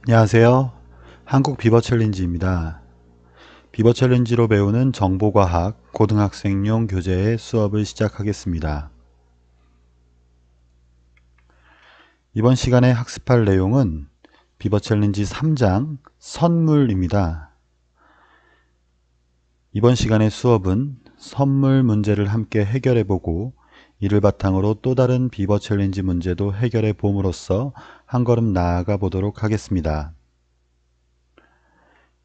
안녕하세요. 한국 비버 챌린지입니다. 비버 챌린지로 배우는 정보과학 고등학생용 교재의 수업을 시작하겠습니다. 이번 시간에 학습할 내용은 비버 챌린지 3장 선물입니다. 이번 시간의 수업은 선물 문제를 함께 해결해보고 이를 바탕으로 또 다른 비버 챌린지 문제도 해결해 봄으로써 한 걸음 나아가 보도록 하겠습니다.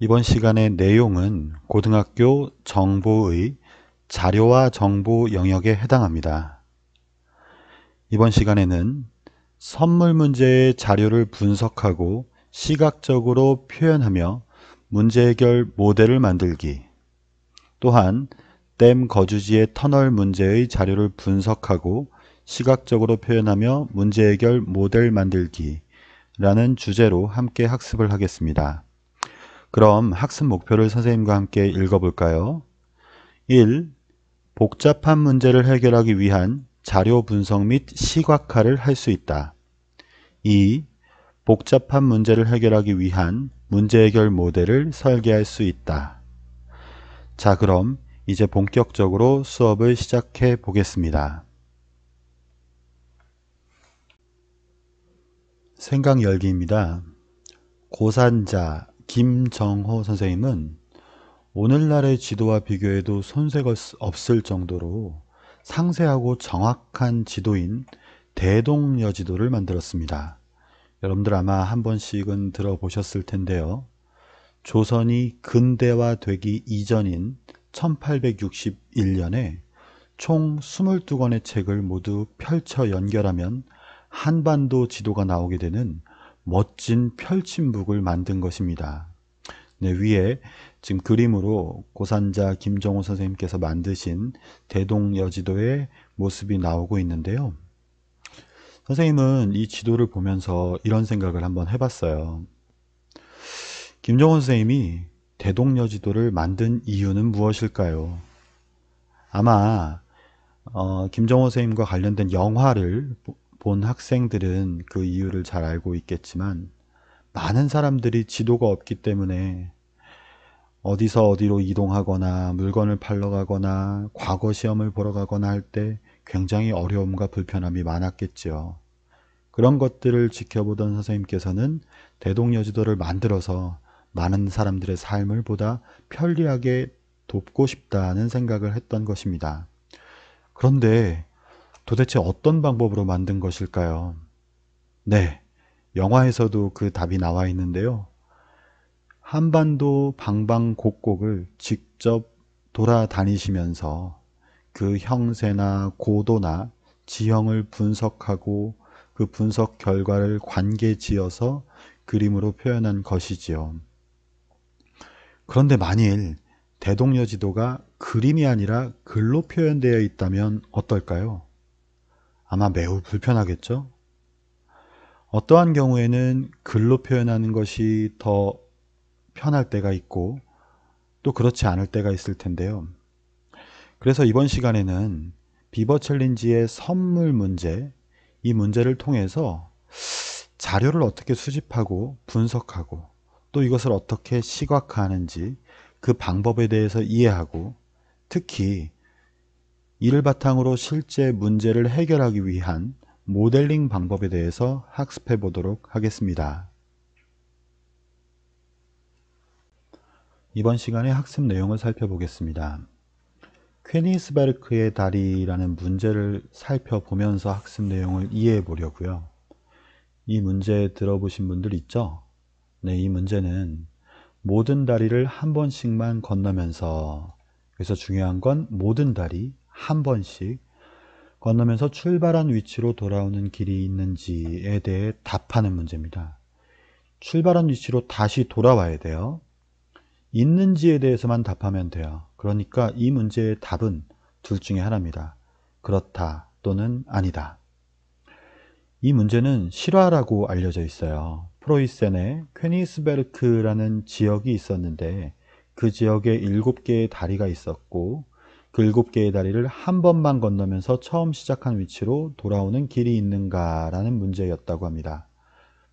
이번 시간의 내용은 고등학교 정보의 자료와 정보 영역에 해당합니다. 이번 시간에는 선물 문제의 자료를 분석하고 시각적으로 표현하며 문제 해결 모델을 만들기, 또한 댐 거주지의 터널 문제의 자료를 분석하고 시각적으로 표현하며 문제 해결 모델 만들기 라는 주제로 함께 학습을 하겠습니다. 그럼 학습 목표를 선생님과 함께 읽어볼까요? 1. 복잡한 문제를 해결하기 위한 자료 분석 및 시각화를 할 수 있다. 2. 복잡한 문제를 해결하기 위한 문제 해결 모델을 설계할 수 있다. 자, 그럼 이제 본격적으로 수업을 시작해 보겠습니다. 생각 열기입니다. 고산자 김정호 선생님은 오늘날의 지도와 비교해도 손색 없을 정도로 상세하고 정확한 지도인 대동여지도를 만들었습니다. 여러분들 아마 한 번씩은 들어보셨을 텐데요. 조선이 근대화되기 이전인 1861년에 총 22권의 책을 모두 펼쳐 연결하면 한반도 지도가 나오게 되는 멋진 펼침북을 만든 것입니다. 네, 위에 지금 그림으로 고산자 김정호 선생님께서 만드신 대동여지도의 모습이 나오고 있는데요. 선생님은 이 지도를 보면서 이런 생각을 한번 해봤어요. 김정호 선생님이 대동여지도를 만든 이유는 무엇일까요? 아마 김정호 선생님과 관련된 영화를 본 학생들은 그 이유를 잘 알고 있겠지만 많은 사람들이 지도가 없기 때문에 어디서 어디로 이동하거나 물건을 팔러 가거나 과거 시험을 보러 가거나 할 때 굉장히 어려움과 불편함이 많았겠죠. 그런 것들을 지켜보던 선생님께서는 대동여지도를 만들어서 많은 사람들의 삶을 보다 편리하게 돕고 싶다는 생각을 했던 것입니다. 그런데 도대체 어떤 방법으로 만든 것일까요? 네, 영화에서도 그 답이 나와 있는데요. 한반도 방방곡곡을 직접 돌아다니시면서 그 형세나 고도나 지형을 분석하고 그 분석 결과를 관계 지어서 그림으로 표현한 것이지요. 그런데 만일 대동여지도가 그림이 아니라 글로 표현되어 있다면 어떨까요? 아마 매우 불편하겠죠? 어떠한 경우에는 글로 표현하는 것이 더 편할 때가 있고 또 그렇지 않을 때가 있을 텐데요. 그래서 이번 시간에는 비버 챌린지의 선물 문제, 이 문제를 통해서 자료를 어떻게 수집하고 분석하고 또 이것을 어떻게 시각화하는지 그 방법에 대해서 이해하고 특히 이를 바탕으로 실제 문제를 해결하기 위한 모델링 방법에 대해서 학습해 보도록 하겠습니다. 이번 시간에 학습 내용을 살펴보겠습니다. 퀘니스베르크의 다리라는 문제를 살펴보면서 학습 내용을 이해해 보려고요. 이 문제 들어보신 분들 있죠? 네, 이 문제는 모든 다리를 한 번씩만 건너면서, 그래서 중요한 건 모든 다리 한 번씩 건너면서 출발한 위치로 돌아오는 길이 있는지에 대해 답하는 문제입니다. 출발한 위치로 다시 돌아와야 돼요. 있는지에 대해서만 답하면 돼요. 그러니까 이 문제의 답은 둘 중에 하나입니다. 그렇다 또는 아니다. 이 문제는 실화라고 알려져 있어요. 프로이센에 퀘니스베르크라는 지역이 있었는데 그 지역에 7개의 다리가 있었고 그 7개의 다리를 한 번만 건너면서 처음 시작한 위치로 돌아오는 길이 있는가 라는 문제였다고 합니다.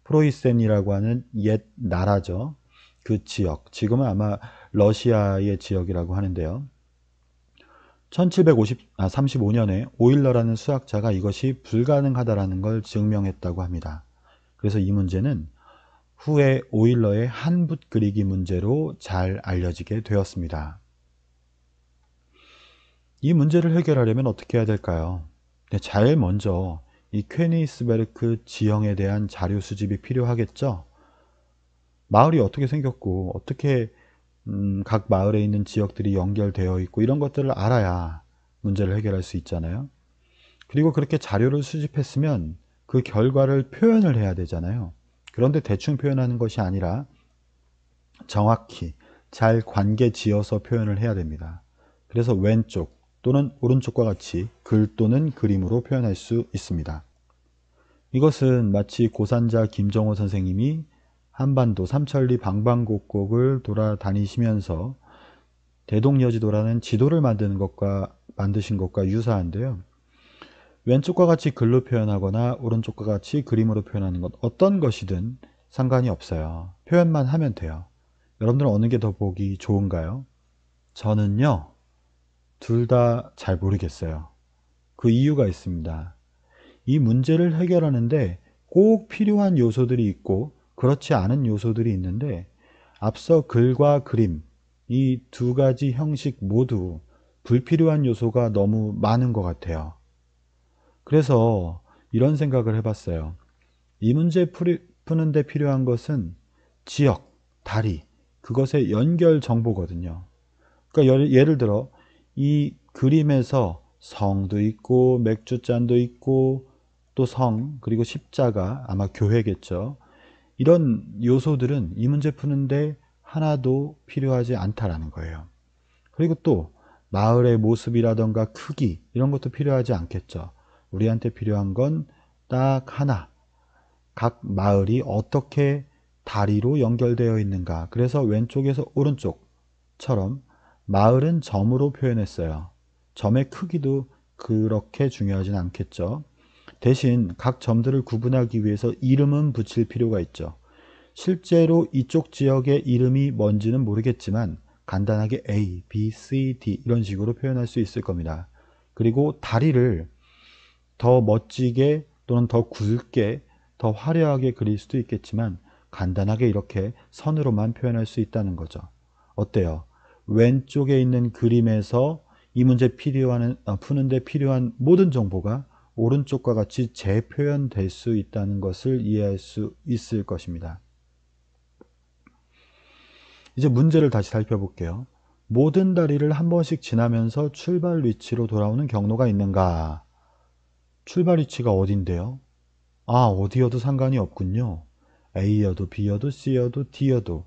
프로이센이라고 하는 옛 나라죠. 그 지역, 지금은 아마 러시아의 지역이라고 하는데요. 1735년에 오일러라는 수학자가 이것이 불가능하다라는 걸 증명했다고 합니다. 그래서 이 문제는 후에 오일러의 한붓 그리기 문제로 잘 알려지게 되었습니다. 이 문제를 해결하려면 어떻게 해야 될까요? 네, 제일 먼저 이 퀘니스베르크 지형에 대한 자료 수집이 필요하겠죠? 마을이 어떻게 생겼고 어떻게 각 마을에 있는 지역들이 연결되어 있고 이런 것들을 알아야 문제를 해결할 수 있잖아요. 그리고 그렇게 자료를 수집했으면 그 결과를 표현을 해야 되잖아요. 그런데 대충 표현하는 것이 아니라 정확히 잘 관계 지어서 표현을 해야 됩니다. 그래서 왼쪽 또는 오른쪽과 같이 글 또는 그림으로 표현할 수 있습니다. 이것은 마치 고산자 김정호 선생님이 한반도 삼천리 방방곡곡을 돌아다니시면서 대동여지도라는 지도를 만드신 것과 유사한데요. 왼쪽과 같이 글로 표현하거나 오른쪽과 같이 그림으로 표현하는 것 어떤 것이든 상관이 없어요. 표현만 하면 돼요. 여러분들은 어느 게 더 보기 좋은가요? 저는요, 둘 다 잘 모르겠어요. 그 이유가 있습니다. 이 문제를 해결하는데 꼭 필요한 요소들이 있고 그렇지 않은 요소들이 있는데 앞서 글과 그림 이 두 가지 형식 모두 불필요한 요소가 너무 많은 것 같아요. 그래서 이런 생각을 해봤어요. 이 문제 푸는데 필요한 것은 지역, 다리, 그것의 연결 정보거든요. 그러니까 예를 들어 이 그림에서 성도 있고 맥주잔도 있고 또 성, 그리고 십자가, 아마 교회겠죠. 이런 요소들은 이 문제 푸는데 하나도 필요하지 않다라는 거예요. 그리고 또 마을의 모습이라던가 크기 이런 것도 필요하지 않겠죠. 우리한테 필요한 건 딱 하나, 각 마을이 어떻게 다리로 연결되어 있는가. 그래서 왼쪽에서 오른쪽처럼 마을은 점으로 표현했어요. 점의 크기도 그렇게 중요하진 않겠죠. 대신 각 점들을 구분하기 위해서 이름은 붙일 필요가 있죠. 실제로 이쪽 지역의 이름이 뭔지는 모르겠지만 간단하게 A, B, C, D 이런 식으로 표현할 수 있을 겁니다. 그리고 다리를 더 멋지게 또는 더 굵게 더 화려하게 그릴 수도 있겠지만 간단하게 이렇게 선으로만 표현할 수 있다는 거죠. 어때요? 왼쪽에 있는 그림에서 이 문제 푸는데 필요한 모든 정보가 오른쪽과 같이 재표현될 수 있다는 것을 이해할 수 있을 것입니다. 이제 문제를 다시 살펴볼게요. 모든 다리를 한 번씩 지나면서 출발 위치로 돌아오는 경로가 있는가? 출발 위치가 어딘데요? 어디여도 상관이 없군요. A여도 B여도 C여도 D여도.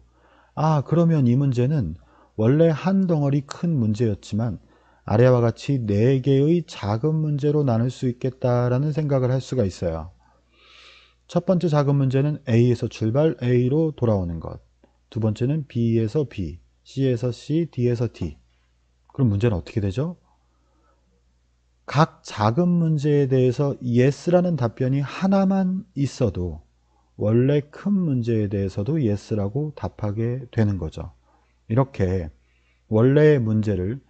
그러면 이 문제는 원래 한 덩어리 큰 문제였지만 아래와 같이 4개의 작은 문제로 나눌 수 있겠다라는 생각을 할 수가 있어요. 첫 번째 작은 문제는 A에서 출발 A로 돌아오는 것. 두 번째는 B에서 B, C에서 C, D에서 D. 그럼 문제는 어떻게 되죠? 각 작은 문제에 대해서 yes라는 답변이 하나만 있어도 원래 큰 문제에 대해서도 yes라고 답하게 되는 거죠. 이렇게 원래의 문제를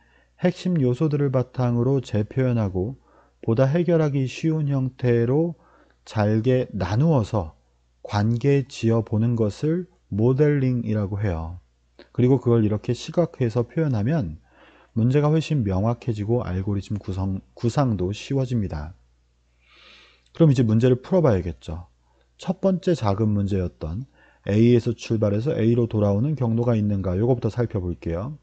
핵심 요소들을 바탕으로 재표현하고 보다 해결하기 쉬운 형태로 잘게 나누어서 관계 지어 보는 것을 모델링이라고 해요. 그리고 그걸 이렇게 시각화해서 표현하면 문제가 훨씬 명확해지고 알고리즘 구상도 쉬워집니다. 그럼 이제 문제를 풀어봐야겠죠. 첫 번째 작은 문제였던 A에서 출발해서 A로 돌아오는 경로가 있는가? 이거부터 살펴볼게요.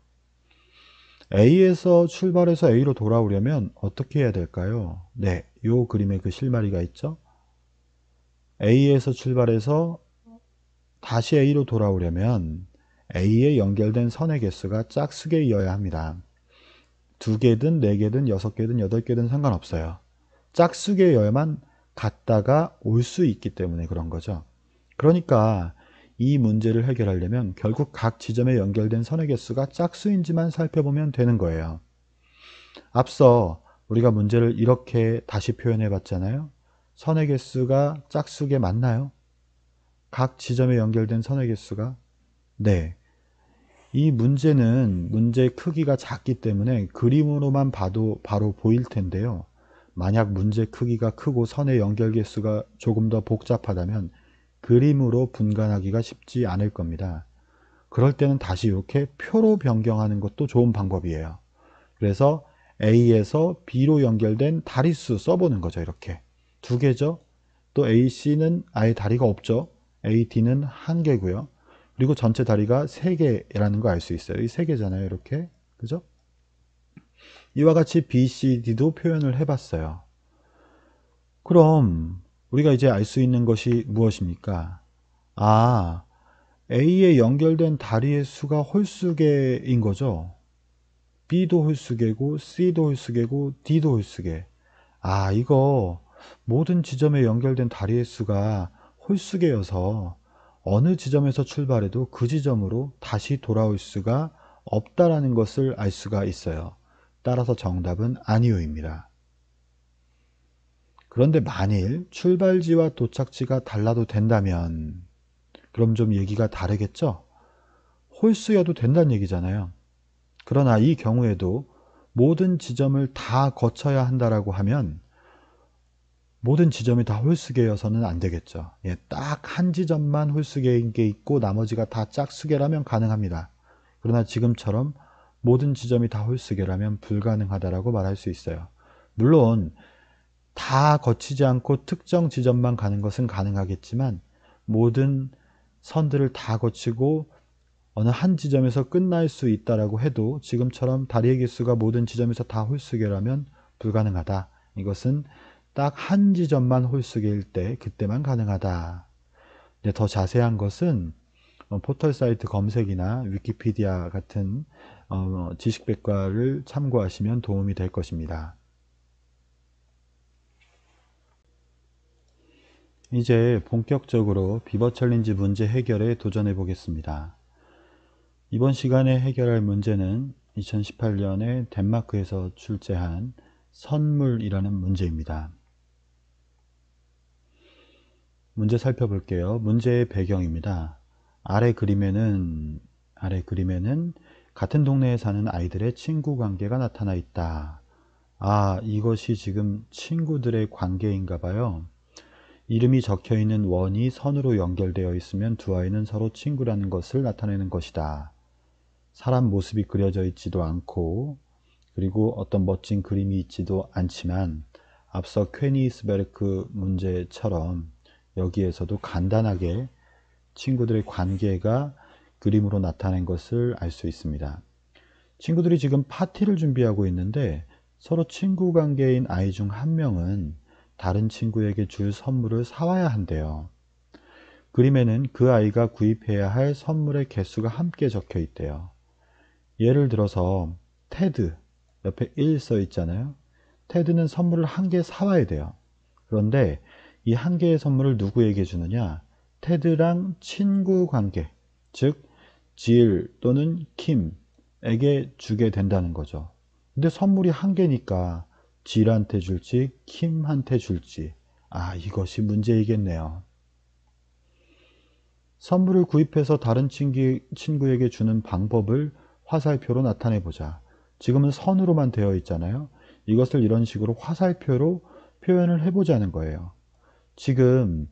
A에서 출발해서 A로 돌아오려면 어떻게 해야 될까요? 네, 이 그림에 그 실마리가 있죠. A에서 출발해서 다시 A로 돌아오려면 A에 연결된 선의 개수가 짝수개이어야 합니다. 2개든 4개든 6개든 8개든 상관없어요. 짝수개여야만 갔다가 올 수 있기 때문에 그런 거죠. 그러니까 이 문제를 해결하려면 결국 각 지점에 연결된 선의 개수가 짝수인지만 살펴보면 되는 거예요. 앞서 우리가 문제를 이렇게 다시 표현해 봤잖아요. 선의 개수가 짝수개 맞나요? 각 지점에 연결된 선의 개수가? 네. 이 문제는 문제의 크기가 작기 때문에 그림으로만 봐도 바로 보일 텐데요. 만약 문제 크기가 크고 선의 연결 개수가 조금 더 복잡하다면 그림으로 분간하기가 쉽지 않을 겁니다. 그럴 때는 다시 이렇게 표로 변경하는 것도 좋은 방법이에요. 그래서 A에서 B로 연결된 다리수 써보는 거죠. 이렇게 두 개죠. 또 AC는 아예 다리가 없죠. AD는 한 개고요. 그리고 전체 다리가 3개라는 거 알 수 있어요. 이 3개잖아요. 이렇게. 그죠? 이와 같이 BCD도 표현을 해봤어요. 그럼 우리가 이제 알 수 있는 것이 무엇입니까? 아, A에 연결된 다리의 수가 홀수개인 거죠. B도 홀수개고 C도 홀수개고 D도 홀수개. 아, 이거 모든 지점에 연결된 다리의 수가 홀수개여서 어느 지점에서 출발해도 그 지점으로 다시 돌아올 수가 없다라는 것을 알 수가 있어요. 따라서 정답은 아니오입니다. 그런데 만일 출발지와 도착지가 달라도 된다면 그럼 좀 얘기가 다르겠죠? 홀수여도 된다는 얘기잖아요. 그러나 이 경우에도 모든 지점을 다 거쳐야 한다라고 하면 모든 지점이 다 홀수개여서는 안 되겠죠. 예, 딱 한 지점만 홀수개인 게 있고 나머지가 다 짝수개라면 가능합니다. 그러나 지금처럼 모든 지점이 다 홀수개라면 불가능하다라고 말할 수 있어요. 물론 다 거치지 않고 특정 지점만 가는 것은 가능하겠지만 모든 선들을 다 거치고 어느 한 지점에서 끝날 수 있다라고 해도 지금처럼 다리의 개수가 모든 지점에서 다 홀수개라면 불가능하다. 이것은 딱 한 지점만 홀수개일 때 그때만 가능하다. 더 자세한 것은 포털 사이트 검색이나 위키피디아 같은 지식백과를 참고하시면 도움이 될 것입니다. 이제 본격적으로 비버 챌린지 문제 해결에 도전해 보겠습니다. 이번 시간에 해결할 문제는 2018년에 덴마크에서 출제한 선물이라는 문제입니다. 문제 살펴볼게요. 문제의 배경입니다. 아래 그림에는 같은 동네에 사는 아이들의 친구 관계가 나타나 있다. 아, 이것이 지금 친구들의 관계인가 봐요. 이름이 적혀 있는 원이 선으로 연결되어 있으면 두 아이는 서로 친구라는 것을 나타내는 것이다. 사람 모습이 그려져 있지도 않고 그리고 어떤 멋진 그림이 있지도 않지만 앞서 퀘니스베르크 문제처럼 여기에서도 간단하게 친구들의 관계가 그림으로 나타낸 것을 알 수 있습니다. 친구들이 지금 파티를 준비하고 있는데 서로 친구 관계인 아이 중 한 명은 다른 친구에게 줄 선물을 사와야 한대요. 그림에는 그 아이가 구입해야 할 선물의 개수가 함께 적혀 있대요. 예를 들어서 테드 옆에 1 써 있잖아요. 테드는 선물을 한 개 사와야 돼요. 그런데 이 한 개의 선물을 누구에게 주느냐? 테드랑 친구 관계, 즉 질 또는 킴에게 주게 된다는 거죠. 근데 선물이 한 개니까 질한테 줄지 킴한테 줄지, 아, 이것이 문제이겠네요. 선물을 구입해서 다른 친구에게 주는 방법을 화살표로 나타내 보자. 지금은 선으로만 되어 있잖아요. 이것을 이런 식으로 화살표로 표현을 해보자는 거예요. 지금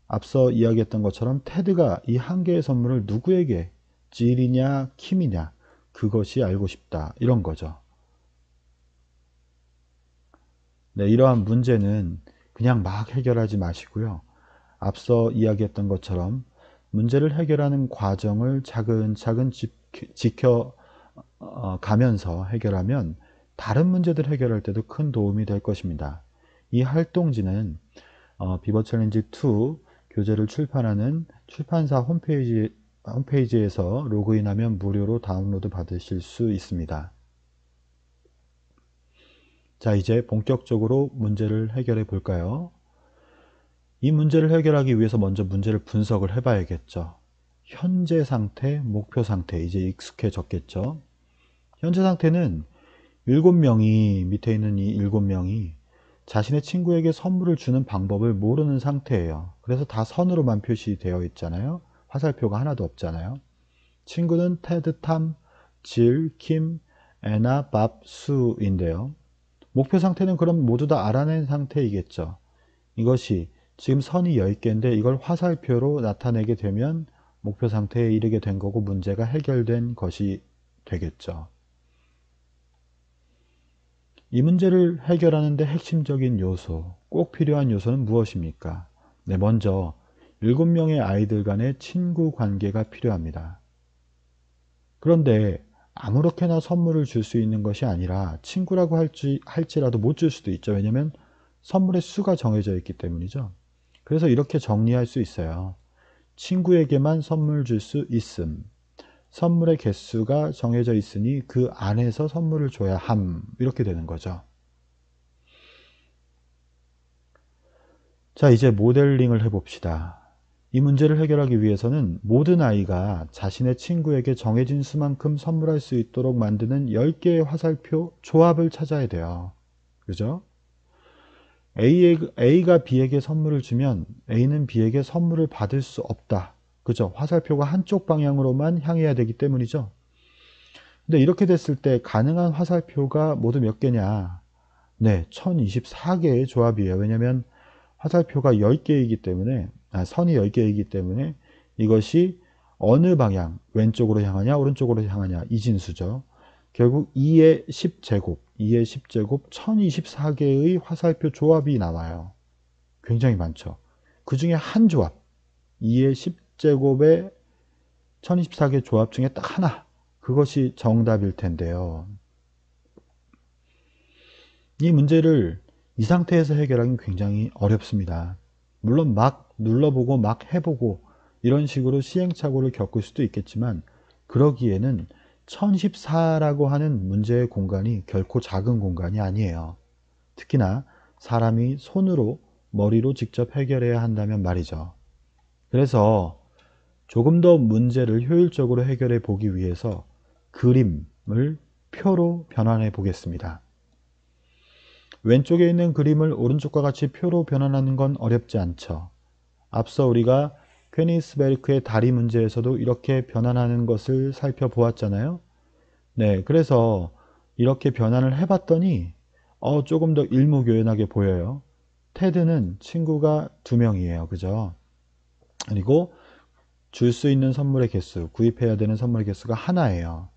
앞서 이야기했던 것처럼 테드가 이 한 개의 선물을 누구에게, 질이냐 킴이냐, 그것이 알고 싶다, 이런 거죠. 네, 이러한 문제는 그냥 막 해결하지 마시고요. 앞서 이야기했던 것처럼 문제를 해결하는 과정을 차근차근 지켜가면서 해결하면 다른 문제들 해결할 때도 큰 도움이 될 것입니다. 이 활동지는 비버 챌린지 2 교재를 출판하는 출판사 홈페이지에서 로그인하면 무료로 다운로드 받으실 수 있습니다. 자, 이제 본격적으로 문제를 해결해 볼까요? 이 문제를 해결하기 위해서 먼저 문제를 분석을 해 봐야겠죠. 현재 상태, 목표 상태, 이제 익숙해졌겠죠. 현재 상태는 7명이, 밑에 있는 이 7명이 자신의 친구에게 선물을 주는 방법을 모르는 상태예요. 그래서 다 선으로만 표시되어 있잖아요. 화살표가 하나도 없잖아요. 친구는 테드, 탐, 질, 킴, 애나, 밥, 수인데요. 목표 상태는 그럼 모두 다 알아낸 상태이겠죠. 이것이 지금 선이 10개인데 이걸 화살표로 나타내게 되면 목표 상태에 이르게 된 거고 문제가 해결된 것이 되겠죠. 이 문제를 해결하는데 핵심적인 요소, 꼭 필요한 요소는 무엇입니까? 네, 먼저 7명의 아이들 간의 친구 관계가 필요합니다. 그런데 아무렇게나 선물을 줄 수 있는 것이 아니라 친구라고 할지라도 못 줄 수도 있죠. 왜냐하면 선물의 수가 정해져 있기 때문이죠. 그래서 이렇게 정리할 수 있어요. 친구에게만 선물 줄 수 있음. 선물의 개수가 정해져 있으니 그 안에서 선물을 줘야 함. 이렇게 되는 거죠. 자, 이제 모델링을 해봅시다. 이 문제를 해결하기 위해서는 모든 아이가 자신의 친구에게 정해진 수만큼 선물할 수 있도록 만드는 10개의 화살표 조합을 찾아야 돼요. 그죠? A가 B에게 선물을 주면 A는 B에게 선물을 받을 수 없다. 그죠? 화살표가 한쪽 방향으로만 향해야 되기 때문이죠. 근데 이렇게 됐을 때 가능한 화살표가 모두 몇 개냐? 네, 1024개의 조합이에요. 왜냐하면 화살표가 10개이기 때문에, 선이 10개이기 때문에 이것이 어느 방향, 왼쪽으로 향하냐, 오른쪽으로 향하냐, 이진수죠. 결국 2의 10제곱, 2의 10제곱, 1024개의 화살표 조합이 나와요. 굉장히 많죠. 그 중에 한 조합, 2의 10제곱의 1024개 조합 중에 딱 하나, 그것이 정답일 텐데요. 이 문제를 이 상태에서 해결하기는 굉장히 어렵습니다. 물론 막 눌러보고 막 해보고 이런 식으로 시행착오를 겪을 수도 있겠지만 그러기에는 1014라고 하는 문제의 공간이 결코 작은 공간이 아니에요. 특히나 사람이 손으로 머리로 직접 해결해야 한다면 말이죠. 그래서 조금 더 문제를 효율적으로 해결해 보기 위해서 그림을 표로 변환해 보겠습니다. 왼쪽에 있는 그림을 오른쪽과 같이 표로 변환하는 건 어렵지 않죠. 앞서 우리가 퀘니스베르크의 다리 문제에서도 이렇게 변환하는 것을 살펴보았잖아요. 네, 그래서 이렇게 변환을 해봤더니 조금 더 일목요연하게 보여요. 테드는 친구가 2명이에요. 그죠? 그리고 줄 수 있는 선물의 개수, 구입해야 되는 선물의 개수가 하나예요.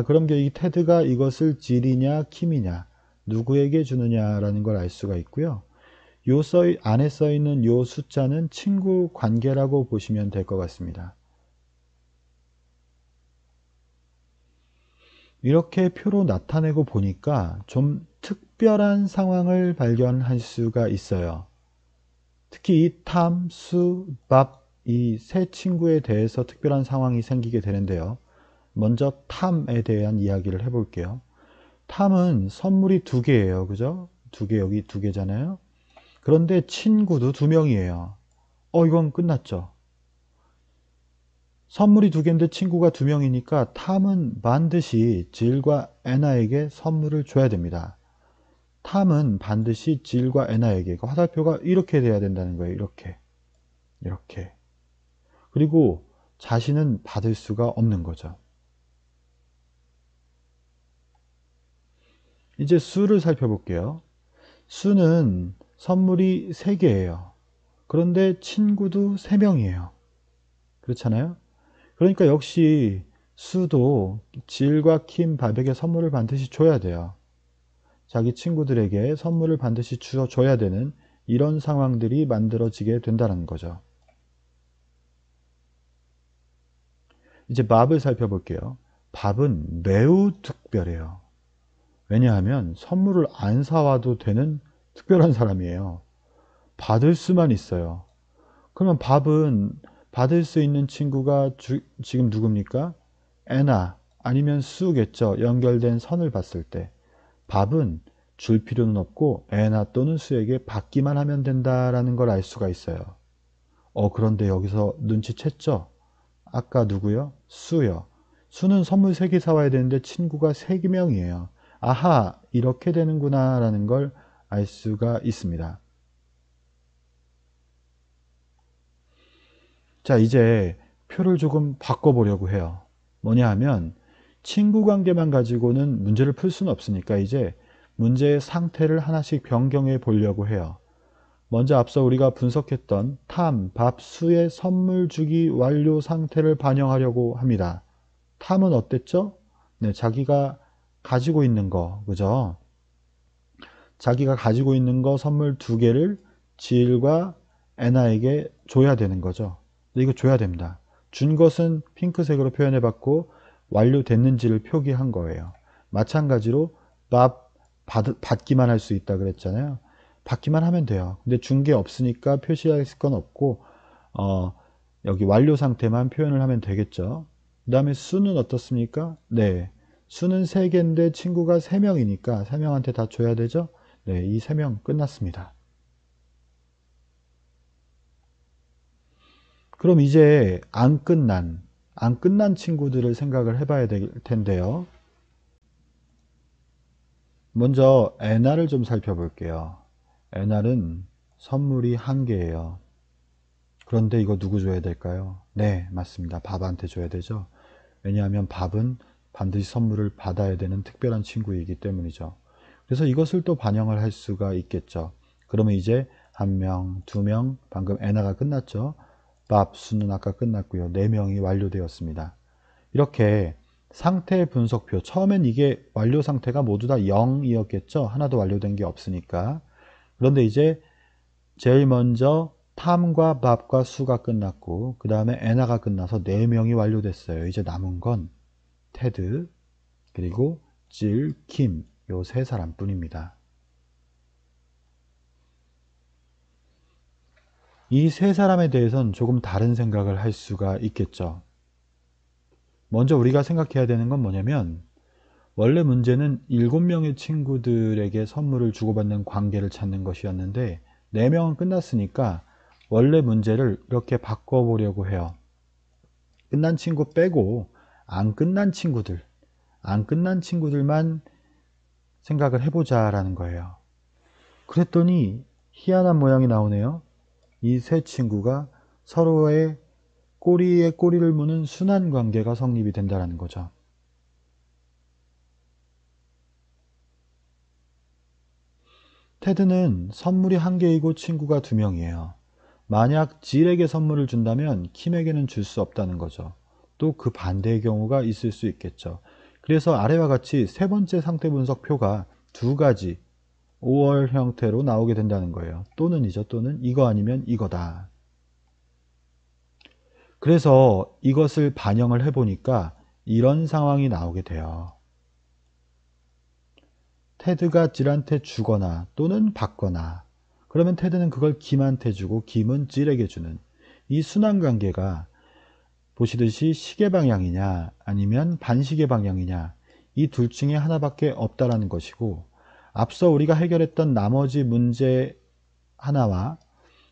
그럼 이 테드가 이것을 질이냐 킴이냐 누구에게 주느냐라는 걸 알 수가 있고요. 요 안에 써 있는 요 숫자는 친구 관계라고 보시면 될 것 같습니다. 이렇게 표로 나타내고 보니까 좀 특별한 상황을 발견할 수가 있어요. 특히 이 탐, 수, 밥 이 세 친구에 대해서 특별한 상황이 생기게 되는데요. 먼저 탐에 대한 이야기를 해볼게요. 탐은 선물이 2개예요. 그죠? 2개, 여기 2개잖아요. 그런데 친구도 2명이에요. 이건 끝났죠. 선물이 2개인데 친구가 2명이니까 탐은 반드시 질과 애나에게 선물을 줘야 됩니다. 탐은 반드시 질과 애나에게, 화살표가 이렇게 돼야 된다는 거예요. 이렇게. 그리고 자신은 받을 수가 없는 거죠. 이제 수를 살펴볼게요. 수는 선물이 3개예요. 그런데 친구도 3명이에요. 그렇잖아요? 그러니까 역시 수도 질과 킴, 밥에게 선물을 반드시 줘야 돼요. 자기 친구들에게 선물을 반드시 줘야 되는 이런 상황들이 만들어지게 된다는 거죠. 이제 밥을 살펴볼게요. 밥은 매우 특별해요. 왜냐하면 선물을 안 사와도 되는 특별한 사람이에요. 받을 수만 있어요. 그러면 밥은 받을 수 있는 친구가 지금 누굽니까? 애나 아니면 수겠죠. 연결된 선을 봤을 때. 밥은 줄 필요는 없고 애나 또는 수에게 받기만 하면 된다라는 걸 알 수가 있어요. 그런데 여기서 눈치챘죠? 아까 누구요? 수요. 수는 선물 3개 사와야 되는데 친구가 3명이에요. 아하, 이렇게 되는구나 라는 걸 알 수가 있습니다. 자, 이제 표를 조금 바꿔보려고 해요. 뭐냐 하면 친구 관계만 가지고는 문제를 풀 수는 없으니까 이제 문제의 상태를 하나씩 변경해 보려고 해요. 먼저 앞서 우리가 분석했던 탐, 밥, 수의 선물 주기 완료 상태를 반영하려고 합니다. 탐은 어땠죠? 네, 자기가 가지고 있는 거, 그죠? 자기가 가지고 있는 거 선물 2개를 지일과 애나에게 줘야 되는 거죠. 이거 줘야 됩니다. 준 것은 핑크색으로 표현해 봤고 완료됐는지를 표기한 거예요. 마찬가지로 받기만 할 수 있다 그랬잖아요. 받기만 하면 돼요. 근데 준 게 없으니까 표시할 건 없고 여기 완료 상태만 표현을 하면 되겠죠. 그 다음에 수는 어떻습니까? 네, 수는 3개인데 친구가 3명이니까 3명한테 다 줘야 되죠. 네, 이 3명 끝났습니다. 그럼 이제 안 끝난 친구들을 생각을 해봐야 될 텐데요. 먼저 NR을 좀 살펴볼게요. NR은 선물이 1개예요. 그런데 이거 누구 줘야 될까요? 네, 맞습니다. 밥한테 줘야 되죠. 왜냐하면 밥은 반드시 선물을 받아야 되는 특별한 친구이기 때문이죠. 그래서 이것을 또 반영을 할 수가 있겠죠. 그러면 이제 1명, 2명, 방금 NR가 끝났죠. 밥, 수는 아까 끝났고요. 4명이 완료되었습니다. 이렇게 상태 분석표, 처음엔 이게 완료 상태가 모두 다 0이었겠죠. 하나도 완료된 게 없으니까. 그런데 이제 제일 먼저 탐과 밥과 수가 끝났고 그 다음에 애나가 끝나서 4명이 완료됐어요. 이제 남은 건 테드 그리고 질, 킴 요 3사람 뿐입니다. 이 3사람에 대해서는 조금 다른 생각을 할 수가 있겠죠. 먼저 우리가 생각해야 되는 건 뭐냐면 원래 문제는 7명의 친구들에게 선물을 주고받는 관계를 찾는 것이었는데 4명은 끝났으니까 원래 문제를 이렇게 바꿔보려고 해요. 끝난 친구 빼고 안 끝난 친구들만 생각을 해보자라는 거예요. 그랬더니 희한한 모양이 나오네요. 이 3 친구가 서로의 꼬리에 꼬리를 무는 순환 관계가 성립이 된다는 거죠. 테드는 선물이 1개이고 친구가 2명이에요. 만약 질에게 선물을 준다면 킴에게는 줄 수 없다는 거죠. 또 그 반대의 경우가 있을 수 있겠죠. 그래서 아래와 같이 3번째 상태 분석표가 2가지 5월 형태로 나오게 된다는 거예요. 또는이죠. 또는 이거 아니면 이거다. 그래서 이것을 반영을 해보니까 이런 상황이 나오게 돼요. 테드가 질한테 주거나 또는 받거나 그러면 테드는 그걸 김한테 주고 김은 질에게 주는 이 순환관계가 보시듯이 시계 방향이냐 아니면 반시계 방향이냐 이 둘 중에 하나밖에 없다라는 것이고 앞서 우리가 해결했던 나머지 문제 하나와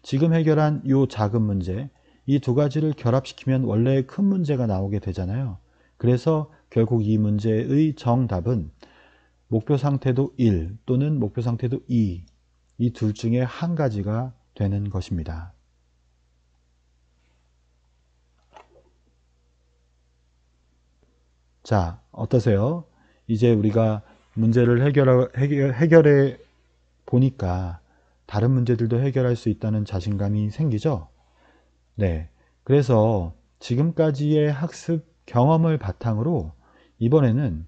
지금 해결한 이 작은 문제 이 2가지를 결합시키면 원래의 큰 문제가 나오게 되잖아요. 그래서 결국 이 문제의 정답은 목표 상태도 1 또는 목표 상태도 2 이 둘 중에 한 가지가 되는 것입니다. 자, 어떠세요? 이제 우리가 문제를 해결해 보니까 다른 문제들도 해결할 수 있다는 자신감이 생기죠? 네. 그래서 지금까지의 학습 경험을 바탕으로 이번에는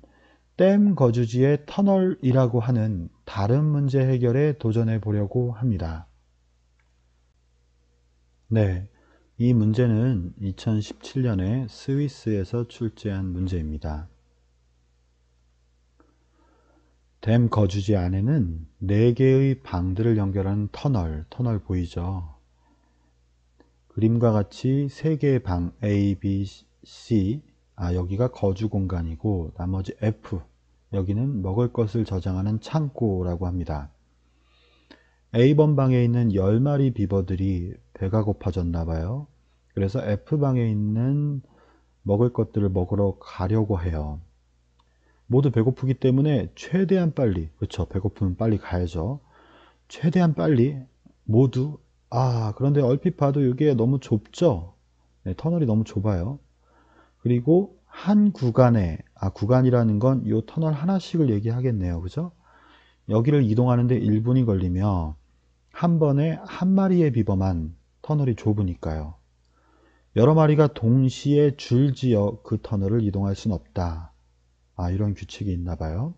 댐 거주지의 터널이라고 하는 다른 문제 해결에 도전해 보려고 합니다. 네. 이 문제는 2017년에 스위스에서 출제한 문제입니다. 댐 거주지 안에는 4개의 방들을 연결하는 터널 보이죠? 그림과 같이 3개의 방 A, B, C 여기가 거주 공간이고 나머지 F 여기는 먹을 것을 저장하는 창고라고 합니다. A번 방에 있는 10마리 비버들이 배가 고파졌나 봐요. 그래서 F방에 있는 먹을 것들을 먹으러 가려고 해요. 모두 배고프기 때문에 최대한 빨리, 그렇죠, 배고프면 빨리 가야죠. 최대한 빨리 모두. 그런데 얼핏 봐도 이게 너무 좁죠. 네, 터널이 너무 좁아요. 그리고 한 구간에, 구간이라는 건 이 터널 하나씩을 얘기하겠네요. 그죠? 여기를 이동하는데 1분이 걸리며 한 번에 한 마리의 비버만 터널이 좁으니까요. 여러 마리가 동시에 줄지어 그 터널을 이동할 수는 없다. 이런 규칙이 있나 봐요.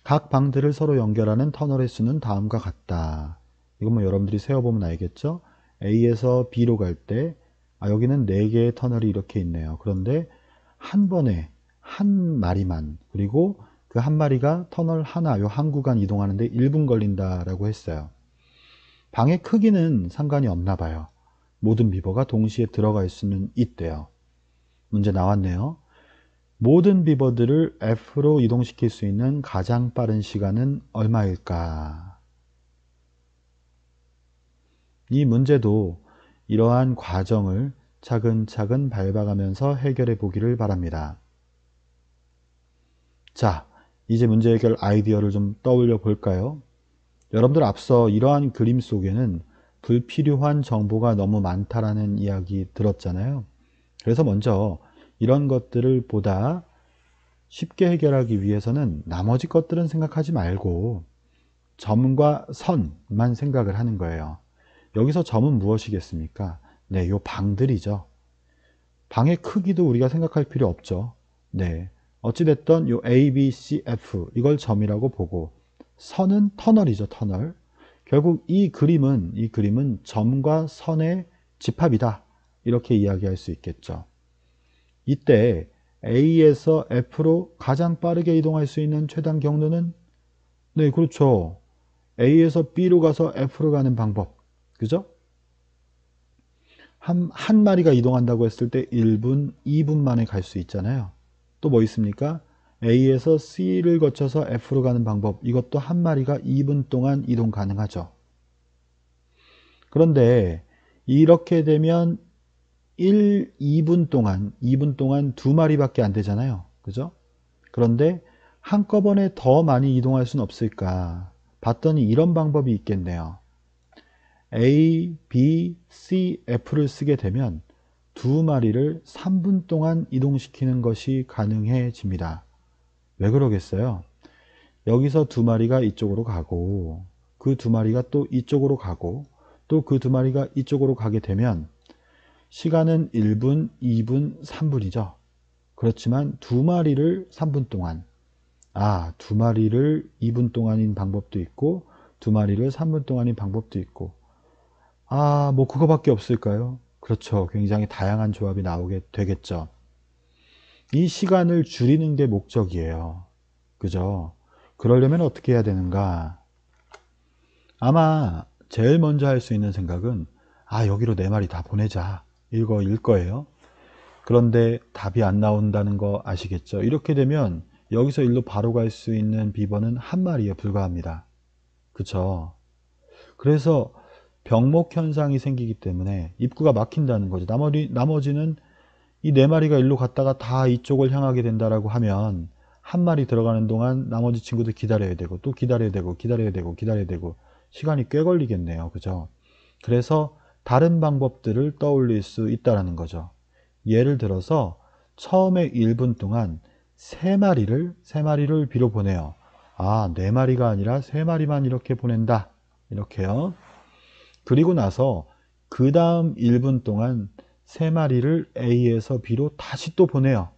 각 방들을 서로 연결하는 터널의 수는 다음과 같다. 이건 뭐 여러분들이 세어보면 알겠죠? A에서 B로 갈 때 여기는 4개의 터널이 이렇게 있네요. 그런데 한 번에 한 마리만, 그리고 그 한 마리가 터널 하나, 요 한 구간 이동하는데 1분 걸린다라고 했어요. 방의 크기는 상관이 없나 봐요. 모든 비버가 동시에 들어갈 수는 있대요. 문제 나왔네요. 모든 비버들을 F로 이동시킬 수 있는 가장 빠른 시간은 얼마일까? 이 문제도 이러한 과정을 차근차근 밟아가면서 해결해 보기를 바랍니다. 자, 이제 문제 해결 아이디어를 좀 떠올려 볼까요? 여러분들 앞서 이러한 그림 속에는 불필요한 정보가 너무 많다라는 이야기 들었잖아요. 그래서 먼저 이런 것들을 보다 쉽게 해결하기 위해서는 나머지 것들은 생각하지 말고 점과 선만 생각을 하는 거예요. 여기서 점은 무엇이겠습니까? 네, 요 방들이죠. 방의 크기도 우리가 생각할 필요 없죠. 네, 어찌됐든 요 A, B, C, F 이걸 점이라고 보고, 선은 터널이죠. 터널. 결국 이 그림은 점과 선의 집합이다. 이렇게 이야기할 수 있겠죠. 이때 A에서 F로 가장 빠르게 이동할 수 있는 최단 경로는, 네, 그렇죠. A에서 B로 가서 F로 가는 방법. 그죠? 한 마리가 이동한다고 했을 때 1분, 2분 만에 갈 수 있잖아요. 또 뭐 있습니까? A에서 C를 거쳐서 F로 가는 방법. 이것도 한 마리가 2분 동안 이동 가능하죠. 그런데 이렇게 되면 2분 동안 두 마리밖에 안 되잖아요. 그죠? 그런데 한꺼번에 더 많이 이동할 수는 없을까? 봤더니 이런 방법이 있겠네요. A, B, C, F를 쓰게 되면 두 마리를 3분 동안 이동시키는 것이 가능해집니다. 왜 그러겠어요? 여기서 두 마리가 이쪽으로 가고, 그 두 마리가 또 이쪽으로 가고, 또 그 두 마리가 이쪽으로 가게 되면 시간은 1분, 2분, 3분이죠. 그렇지만 두 마리를 3분 동안, 두 마리를 2분 동안인 방법도 있고, 두 마리를 3분 동안인 방법도 있고, 뭐 그거밖에 없을까요? 그렇죠. 굉장히 다양한 조합이 나오게 되겠죠. 이 시간을 줄이는 게 목적이에요. 그죠? 그러려면 어떻게 해야 되는가? 아마 제일 먼저 할 수 있는 생각은 여기로 4마리 다 보내자. 이거일 거예요. 그런데 답이 안 나온다는 거 아시겠죠? 이렇게 되면 여기서 일로 바로 갈 수 있는 비버는 한 마리에 불과합니다. 그쵸? 그래서 병목 현상이 생기기 때문에 입구가 막힌다는 거죠. 나머지는 이 4마리가 일로 갔다가 다 이쪽을 향하게 된다라고 하면 한 마리 들어가는 동안 나머지 친구들 기다려야 되고, 또 기다려야 되고, 기다려야 되고, 기다려야 되고, 시간이 꽤 걸리겠네요. 그죠? 그래서 다른 방법들을 떠올릴 수 있다는 거죠. 예를 들어서 처음에 1분 동안 3마리를 비로 보내요. 4마리가 아니라 3마리만 이렇게 보낸다. 이렇게요. 그리고 나서 그 다음 1분 동안 3마리를 A에서 B로 다시 또 보내요.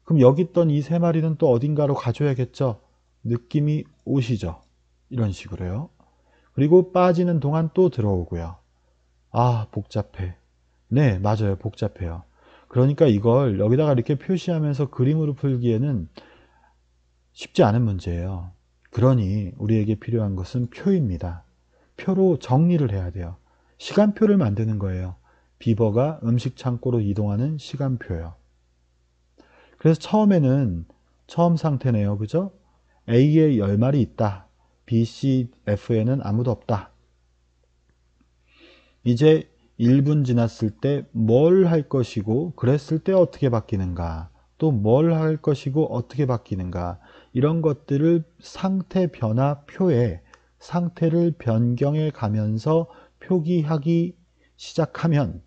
그럼 여기 있던 이 3마리는 또 어딘가로 가줘야겠죠. 느낌이 오시죠. 이런 식으로요. 그리고 빠지는 동안 또 들어오고요. 복잡해. 네, 맞아요. 복잡해요. 그러니까 이걸 여기다가 이렇게 표시하면서 그림으로 풀기에는 쉽지 않은 문제예요. 그러니 우리에게 필요한 것은 표입니다. 표로 정리를 해야 돼요. 시간표를 만드는 거예요. 비버가 음식 창고로 이동하는 시간표요. 그래서 처음 상태네요. 그죠? A에 10마리 있다. B, C, F에는 아무도 없다. 이제 1분 지났을 때 뭘 할 것이고, 그랬을 때 어떻게 바뀌는가, 또 뭘 할 것이고 어떻게 바뀌는가, 이런 것들을 상태 변화 표에 상태를 변경해 가면서 표기하기 시작하면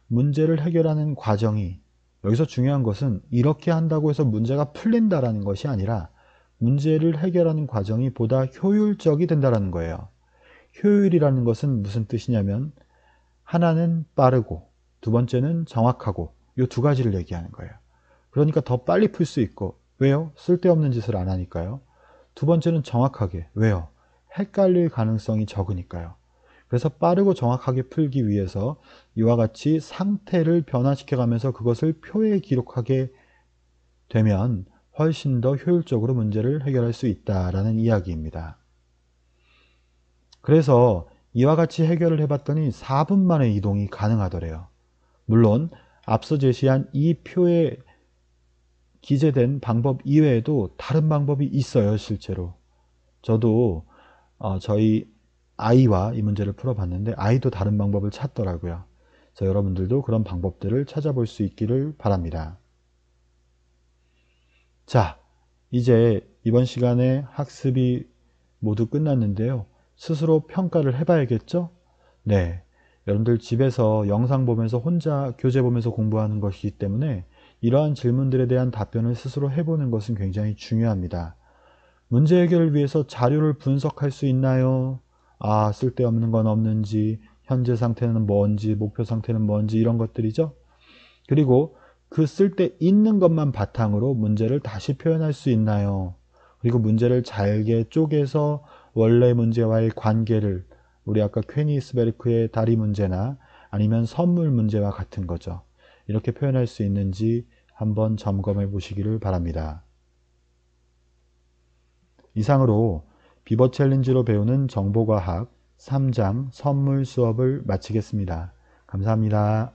문제를 해결하는 과정이, 여기서 중요한 것은 이렇게 한다고 해서 문제가 풀린다라는 것이 아니라 문제를 해결하는 과정이 보다 효율적이 된다는 거예요. 효율이라는 것은 무슨 뜻이냐면 하나는 빠르고 두 번째는 정확하고, 이 두 가지를 얘기하는 거예요. 그러니까 더 빨리 풀 수 있고, 왜요? 쓸데없는 짓을 안 하니까요. 두 번째는 정확하게, 왜요? 헷갈릴 가능성이 적으니까요. 그래서 빠르고 정확하게 풀기 위해서 이와 같이 상태를 변화시켜 가면서 그것을 표에 기록하게 되면 훨씬 더 효율적으로 문제를 해결할 수 있다라는 이야기입니다. 그래서 이와 같이 해결을 해봤더니 4분 만에 이동이 가능하더래요. 물론 앞서 제시한 이 표에 기재된 방법 이외에도 다른 방법이 있어요. 실제로 저도 저희 아이와 이 문제를 풀어봤는데 아이도 다른 방법을 찾더라고요. 그래서 여러분들도 그런 방법들을 찾아볼 수 있기를 바랍니다. 자, 이제 이번 시간에 학습이 모두 끝났는데요. 스스로 평가를 해봐야겠죠? 네. 여러분들 집에서 영상 보면서 혼자 교재 보면서 공부하는 것이기 때문에 이러한 질문들에 대한 답변을 스스로 해보는 것은 굉장히 중요합니다. 문제 해결을 위해서 자료를 분석할 수 있나요? 쓸데없는 건 없는지, 현재 상태는 뭔지, 목표 상태는 뭔지, 이런 것들이죠. 그리고 그 쓸데 있는 것만 바탕으로 문제를 다시 표현할 수 있나요? 그리고 문제를 잘게 쪼개서 원래 문제와의 관계를, 우리 아까 퀘니스베르크의 다리 문제나 아니면 선물 문제와 같은 거죠. 이렇게 표현할 수 있는지 한번 점검해 보시기를 바랍니다. 이상으로 비버 챌린지로 배우는 정보과학 3장 선물 수업을 마치겠습니다. 감사합니다.